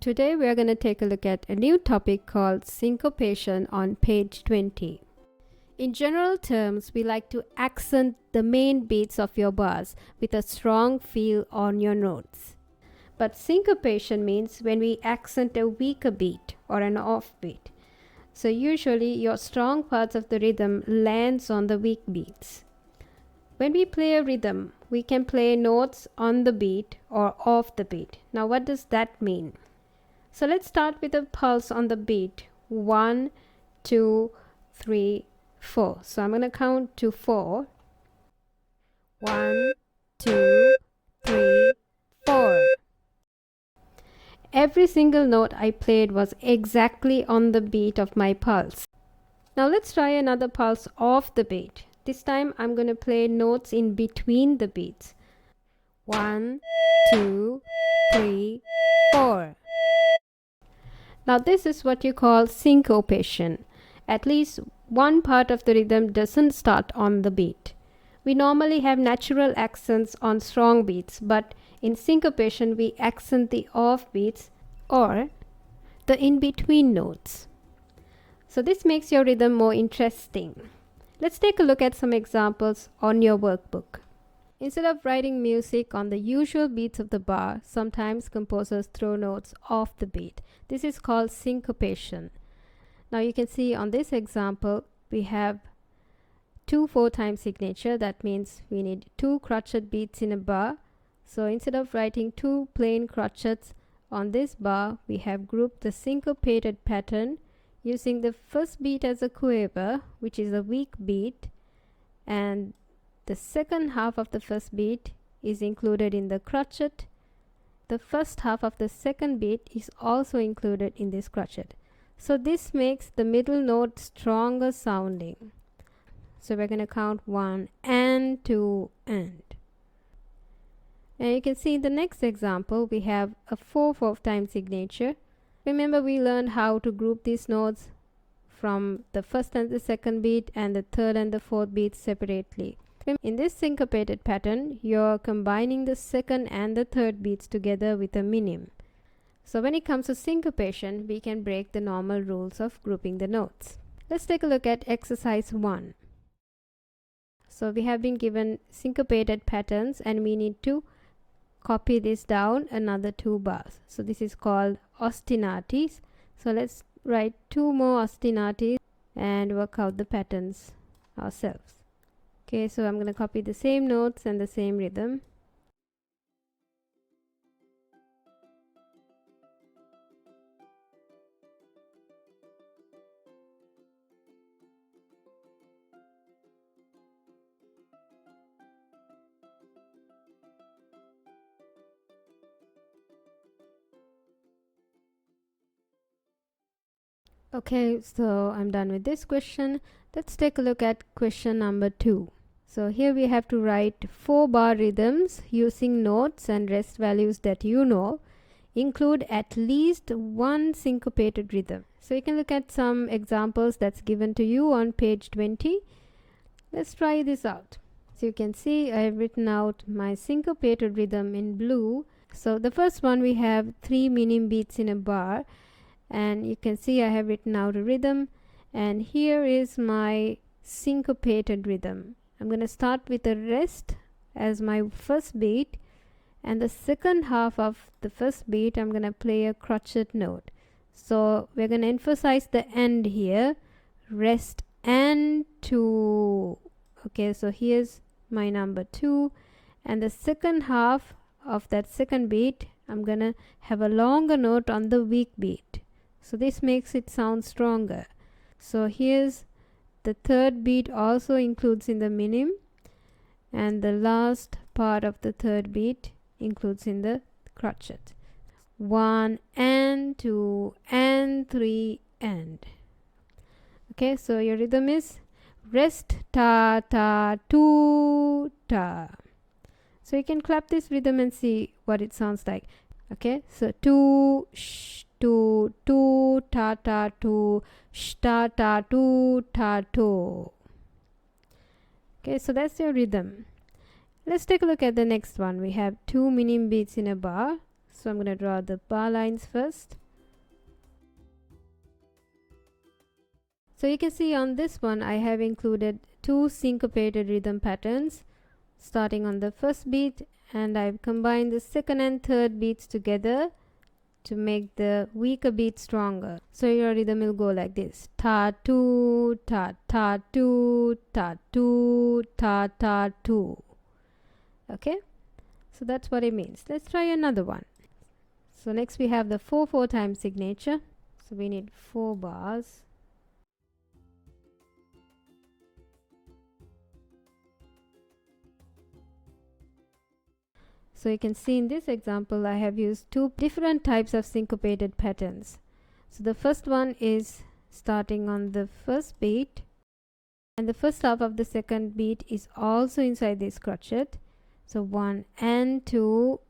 today we are going to take a look at a new topic called syncopation on page 20. In general terms, we like to accent the main beats of your bars with a strong feel on your notes. But syncopation means when we accent a weaker beat or an off beat. So usually your strong parts of the rhythm lands on the weak beats. When we play a rhythm, we can play notes on the beat or off the beat. Now what does that mean? So let's start with a pulse on the beat. 1, 2, 3, 4. So I'm going to count to 4. 1, 2, 3, 4. Every single note I played was exactly on the beat of my pulse. Now let's try another pulse off the beat. This time I'm going to play notes in between the beats. 1, 2, 3, 4. Now this is what you call syncopation. At least one part of the rhythm doesn't start on the beat. We normally have natural accents on strong beats, but in syncopation we accent the off beats or the in-between notes. So this makes your rhythm more interesting. Let's take a look at some examples on your workbook. Instead of writing music on the usual beats of the bar, sometimes composers throw notes off the beat. This is called syncopation. Now you can see on this example, we have 2 4-time signature. That means we need 2 crotchet beats in a bar. So instead of writing 2 plain crotchets on this bar, we have grouped the syncopated pattern using the first beat as a quaver, which is a weak beat, and the second half of the first beat is included in the crotchet. The first half of the second beat is also included in this crotchet. So this makes the middle note stronger sounding. So we're going to count 1 and 2 and. And you can see in the next example we have a 4 4-time signature. Remember, we learned how to group these notes from the first and the second beat and the third and the fourth beats separately. In this syncopated pattern, you're combining the second and the third beats together with a minim. So when it comes to syncopation, we can break the normal rules of grouping the notes. Let's take a look at exercise 1. So we have been given syncopated patterns and we need to copy this down another 2 bars. So this is called ostinatis. So let's write 2 more ostinatis and work out the patterns ourselves. Okay, so I'm going to copy the same notes and the same rhythm. Okay, so I'm done with this question. Let's take a look at question number 2. So here we have to write 4 bar rhythms using notes and rest values that you know. Include at least 1 syncopated rhythm. So you can look at some examples that's given to you on page 20. Let's try this out. So you can see I have written out my syncopated rhythm in blue. So the first one, we have 3 minim beats in a bar. And you can see I have written out a rhythm, and here is my syncopated rhythm. I'm going to start with a rest as my first beat, and the second half of the first beat I'm going to play a crotchet note. So we're going to emphasize the end here, rest and 2. Okay, so here's my number 2, and the second half of that second beat I'm going to have a longer note on the weak beat. So this makes it sound stronger. So here's the third beat also includes in the minim, and the last part of the third beat includes in the crotchet. 1 and 2 and 3 and. Okay, so your rhythm is rest ta ta 2 ta. So you can clap this rhythm and see what it sounds like. Okay, so 2 sh 2 2 ta ta 2 sh ta ta 2 ta 2. Okay, so that's your rhythm. Let's take a look at the next one. We have 2 minim beats in a bar. So I'm going to draw the bar lines first. So you can see on this one I have included 2 syncopated rhythm patterns starting on the first beat, and I've combined the second and third beats together to make the weaker beat stronger. So your rhythm will go like this: ta two, ta ta two, ta two, ta ta two. Okay, so that's what it means. Let's try another one. So next we have the 4/4 time signature. So we need 4 bars. So you can see in this example I have used 2 different types of syncopated patterns. So the first one is starting on the first beat, and the first half of the second beat is also inside this crotchet. So 1 and 2,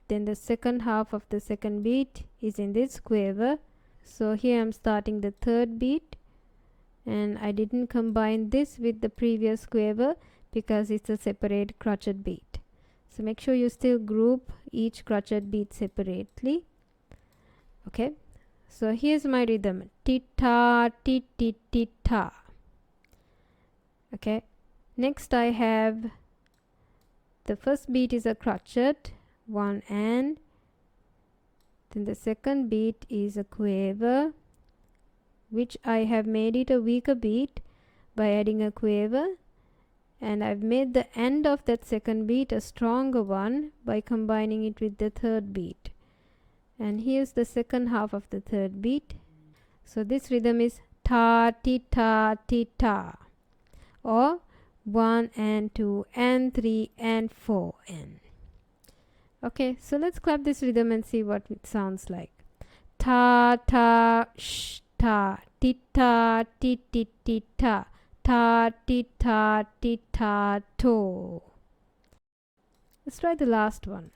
then the second half of the second beat is in this quiver. So here I'm starting the third beat, and I didn't combine this with the previous quiver because it's a separate crotchet beat. So make sure you still group each crotchet beat separately. Okay, so here's my rhythm: ti-ta, ti-ti-ti-ta. Okay, next I have the first beat is a crotchet, 1 and, then the second beat is a quiver, which I have made it a weaker beat by adding a quiver, and I've made the end of that second beat a stronger one by combining it with the third beat. And here's the second half of the third beat. So this rhythm is ta ti ta ti ta, or 1 and 2 and 3 and 4 and. Okay, so let's clap this rhythm and see what it sounds like. Ta ta sh ta ti ta ti ti ti ta ta ti ta ti ta to. Let's try the last one.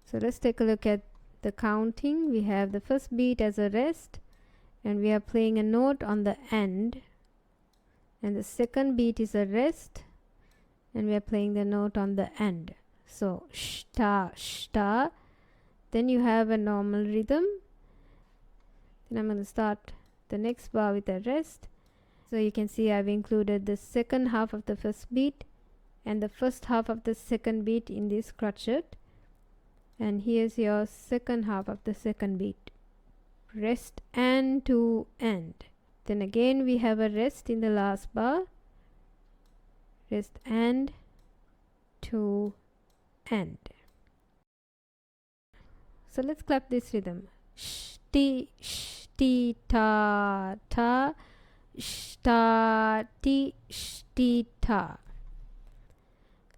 So let's take a look at the counting. We have the first beat as a rest, and we are playing a note on the end, and the second beat is a rest, and we are playing the note on the end. So sh ta sh ta. Then you have a normal rhythm. Then I'm going to start the next bar with a rest. So you can see I've included the second half of the first beat and the first half of the second beat in this crotchet. And here's your second half of the second beat: rest and to end. Then again we have a rest in the last bar, rest and to end. So let's clap this rhythm: sh ti ta ta, sh ta ti ta.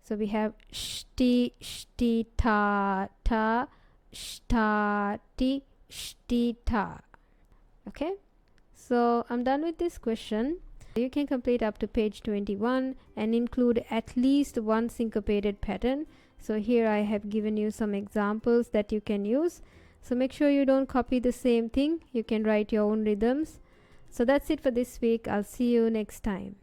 So we have sh ti ta ta, sh ta ti ta. Okay, so I'm done with this question. You can complete up to page 21 and include at least one syncopated pattern. So here I have given you some examples that you can use. So make sure you don't copy the same thing. You can write your own rhythms. So that's it for this week. I'll see you next time.